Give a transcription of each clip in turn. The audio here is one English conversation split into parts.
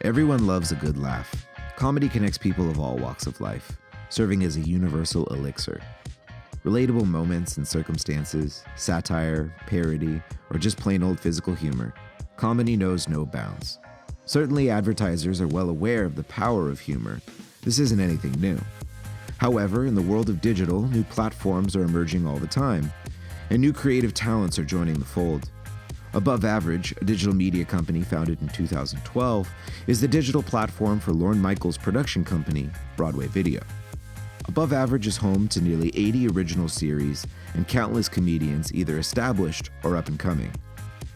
Everyone loves a good laugh. Comedy connects people of all walks of life, serving as a universal elixir. Relatable moments and circumstances, satire, parody, or just plain old physical humor, comedy knows no bounds. Certainly, advertisers are well aware of the power of humor. This isn't anything new. However, in the world of digital, new platforms are emerging all the time, and new creative talents are joining the fold. Above Average, a digital media company founded in 2012, is the digital platform for Lorne Michaels' production company, Broadway Video. Above Average is home to nearly 80 original series and countless comedians either established or up and coming.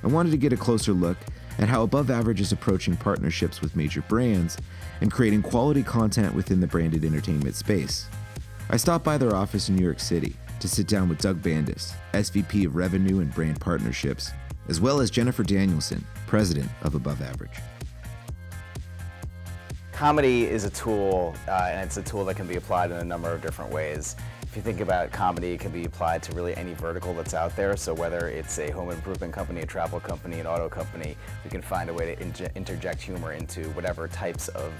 I wanted to get a closer look at how Above Average is approaching partnerships with major brands and creating quality content within the branded entertainment space. I stopped by their office in New York City to sit down with Doug Bandis, SVP of Revenue and Brand Partnerships, as well as Jennifer Danielson, president of Above Average. Comedy is a tool, and it's a tool that can be applied in a number of different ways. If you think about comedy, it can be applied to really any vertical that's out there. So whether it's a home improvement company, a travel company, an auto company, we can find a way to interject humor into whatever types of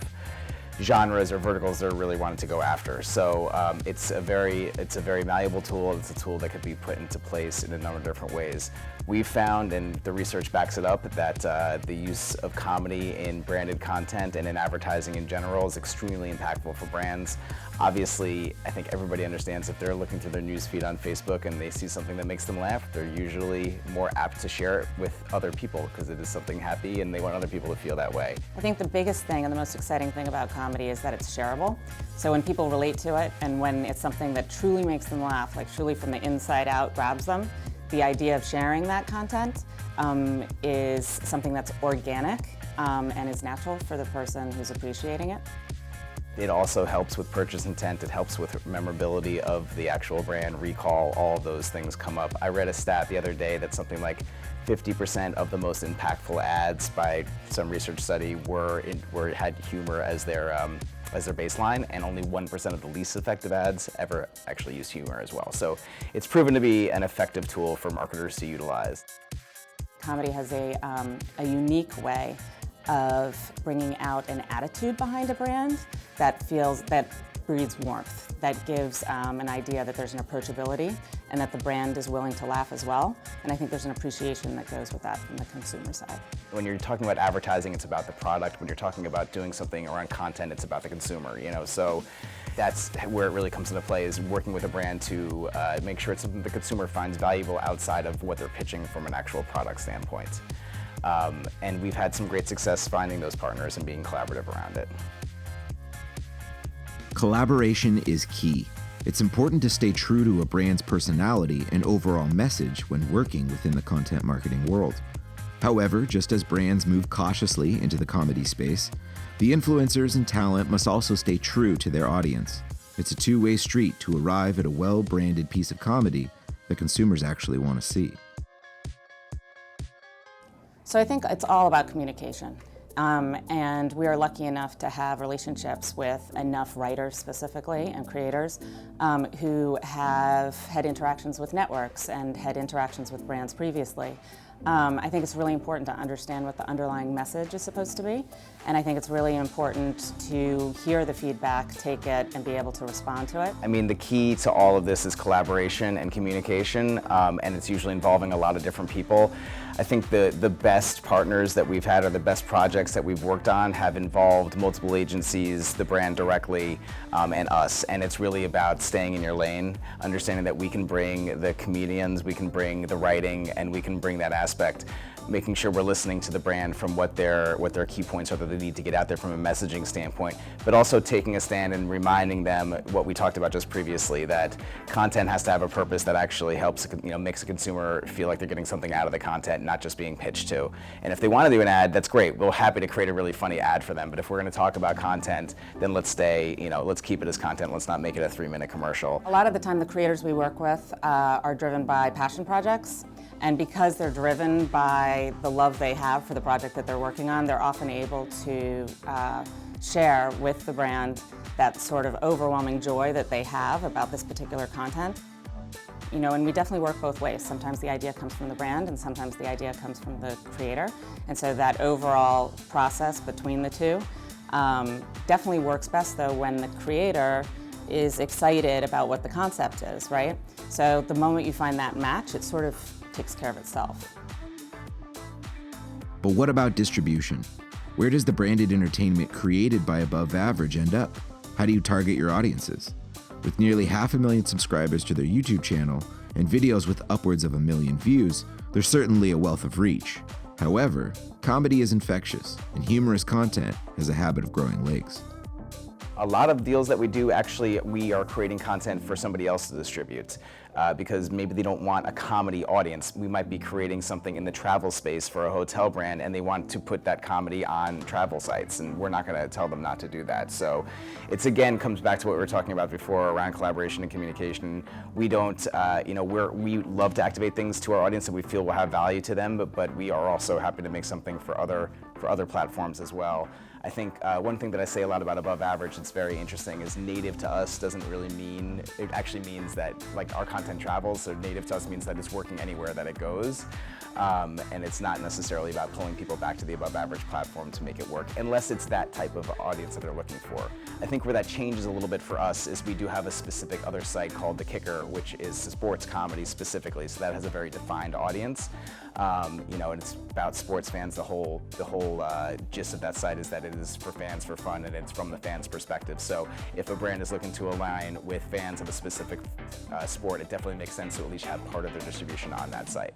genres or verticals they're really wanting to go after. So it's a very malleable tool. It's a tool that could be put into place in a number of different ways. We've found, and the research backs it up, that the use of comedy in branded content and in advertising in general is extremely impactful for brands. Obviously, I think everybody understands if they're looking through their newsfeed on Facebook and they see something that makes them laugh, they're usually more apt to share it with other people because it is something happy and they want other people to feel that way. I think the biggest thing and the most exciting thing about comedy is that it's shareable. So when people relate to it and when it's something that truly makes them laugh, like truly from the inside out grabs them, the idea of sharing that content is something that's organic and is natural for the person who's appreciating it. It also helps with purchase intent. It helps with memorability of the actual brand, recall, all of those things come up. I read a stat the other day that something like 50% of the most impactful ads by some research study had humor as their baseline, and only 1% of the least effective ads ever actually used humor as well. So it's proven to be an effective tool for marketers to utilize. Comedy has a unique way of bringing out an attitude behind a brand that breeds warmth, that gives an idea that there's an approachability and that the brand is willing to laugh as well. And I think there's an appreciation that goes with that from the consumer side. When you're talking about advertising, it's about the product. When you're talking about doing something around content, it's about the consumer, So that's where it really comes into play, is working with a brand to make sure it's something the consumer finds valuable outside of what they're pitching from an actual product standpoint. And we've had some great success finding those partners and being collaborative around it. Collaboration is key. It's important to stay true to a brand's personality and overall message when working within the content marketing world. However, just as brands move cautiously into the comedy space, the influencers and talent must also stay true to their audience. It's a two-way street to arrive at a well-branded piece of comedy that consumers actually want to see. So I think it's all about communication. And we are lucky enough to have relationships with enough writers specifically and creators who have had interactions with networks and had interactions with brands previously. I think it's really important to understand what the underlying message is supposed to be, and I think it's really important to hear the feedback, take it, and be able to respond to it. I mean, the key to all of this is collaboration and communication, and it's usually involving a lot of different people. I think the best partners that we've had or the best projects that we've worked on have involved multiple agencies, the brand directly, and us. And it's really about staying in your lane, understanding that we can bring the comedians, we can bring the writing, and we can bring that aspect, making sure we're listening to the brand from what their key points are that they need to get out there from a messaging standpoint, but also taking a stand and reminding them what we talked about just previously, that content has to have a purpose that actually helps, makes a consumer feel like they're getting something out of the content, not just being pitched to. And if they want to do an ad, that's great. We're happy to create a really funny ad for them. But if we're going to talk about content, then let's keep it as content. Let's not make it a 3-minute commercial. A lot of the time the creators we work with are driven by passion projects. And because they're driven by the love they have for the project that they're working on, they're often able to share with the brand that sort of overwhelming joy that they have about this particular content. and we definitely work both ways. Sometimes the idea comes from the brand and sometimes the idea comes from the creator. And so that overall process between the two definitely works best though when the creator is excited about what the concept is, right? So the moment you find that match, it sort of takes care of itself. But what about distribution? Where does the branded entertainment created by Above Average end up? How do you target your audiences? With nearly 500,000 subscribers to their YouTube channel and videos with upwards of 1 million views, there's certainly a wealth of reach. However, comedy is infectious, and humorous content has a habit of growing legs. A lot of deals that we do, actually, we are creating content for somebody else to distribute because maybe they don't want a comedy audience. We might be creating something in the travel space for a hotel brand and they want to put that comedy on travel sites, and we're not going to tell them not to do that. So it's, again, comes back to what we were talking about before around collaboration and communication. We don't, we love to activate things to our audience that we feel will have value to them, but we are also happy to make something for other platforms as well. I think one thing that I say a lot about Above Average that's very interesting is native to us doesn't really mean, it actually means that like our content travels, so native to us means that it's working anywhere that it goes. And it's not necessarily about pulling people back to the Above Average platform to make it work, unless it's that type of audience that they're looking for. I think where that changes a little bit for us is we do have a specific other site called The Kicker, which is sports comedy specifically, so that has a very defined audience. And it's about sports fans. The whole gist of that site is that it is for fans for fun, and it's from the fans' perspective. So if a brand is looking to align with fans of a specific sport, it definitely makes sense to at least have part of their distribution on that site.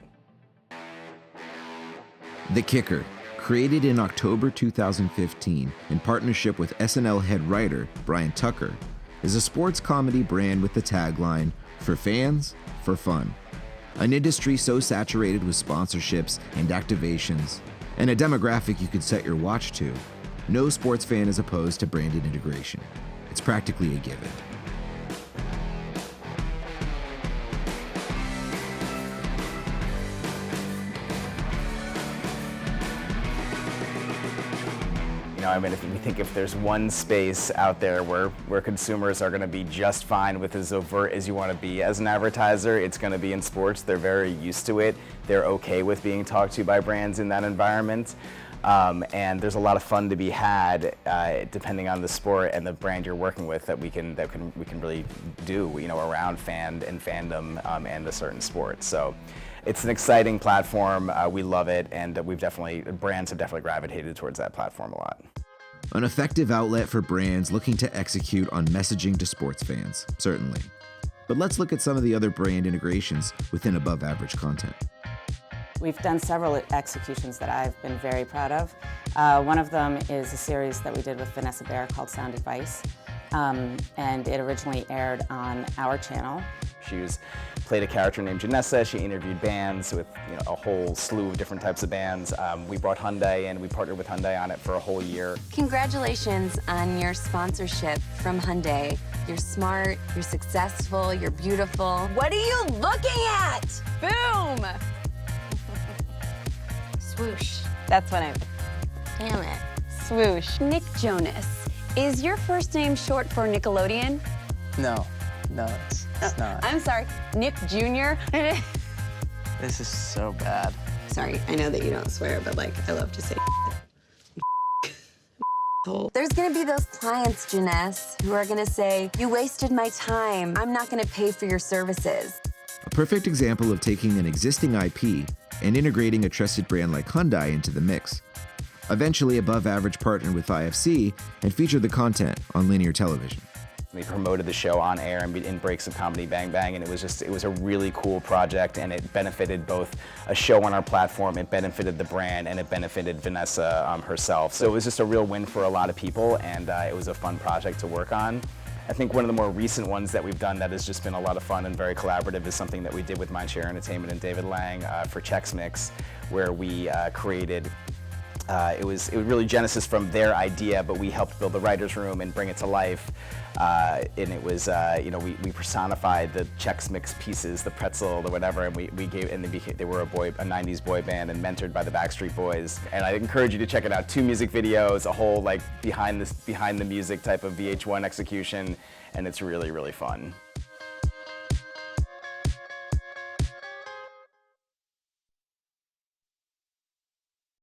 The Kicker, created in October 2015 in partnership with SNL head writer Brian Tucker, is a sports comedy brand with the tagline, "For fans, for fun." An industry so saturated with sponsorships and activations, and a demographic you could set your watch to, no sports fan is opposed to branded integration. It's practically a given. If we think if there's one space out there where consumers are going to be just fine with as overt as you want to be as an advertiser, it's going to be in sports. They're very used to it. They're okay with being talked to by brands in that environment. And there's a lot of fun to be had depending on the sport and the brand you're working with that we can really do around fan and fandom and a certain sport. So it's an exciting platform. We love it, and brands have definitely gravitated towards that platform a lot. An effective outlet for brands looking to execute on messaging to sports fans, certainly. But let's look at some of the other brand integrations within Above Average content. We've done several executions that I've been very proud of. One of them is a series that we did with Vanessa Bayer called Sound Advice, and it originally aired on our channel. She played a character named Janessa. She interviewed bands with a whole slew of different types of bands. We brought Hyundai and we partnered with Hyundai on it for a whole year. Congratulations on your sponsorship from Hyundai. You're smart, you're successful, you're beautiful. What are you looking at? Boom! Swoosh. That's what damn it. Swoosh. Nick Jonas. Is your first name short for Nickelodeon? No, it's not. I'm sorry, Nick Jr.? This is so bad. Sorry, I know that you don't swear, but I love to say There's gonna be those clients, Janess, who are gonna say, you wasted my time. I'm not gonna pay for your services. A perfect example of taking an existing IP and integrating a trusted brand like Hyundai into the mix. Eventually, Above Average partnered with IFC and featured the content on linear television. We promoted the show on air in breaks of Comedy Bang Bang, and it was a really cool project, and it benefited both a show on our platform, it benefited the brand, and it benefited Vanessa herself. So it was just a real win for a lot of people, and it was a fun project to work on. I think one of the more recent ones that we've done that has just been a lot of fun and very collaborative is something that we did with Mindshare Entertainment and David Lang for Chex Mix, where we created it was really genesis from their idea, but we helped build the writer's room and bring it to life. And it was, we personified the Chex Mix pieces, the pretzel, the whatever, and they were a 90s boy band and mentored by the Backstreet Boys. And I encourage you to check it out. 2 music videos, a whole behind the music type of VH1 execution, and it's really, really fun.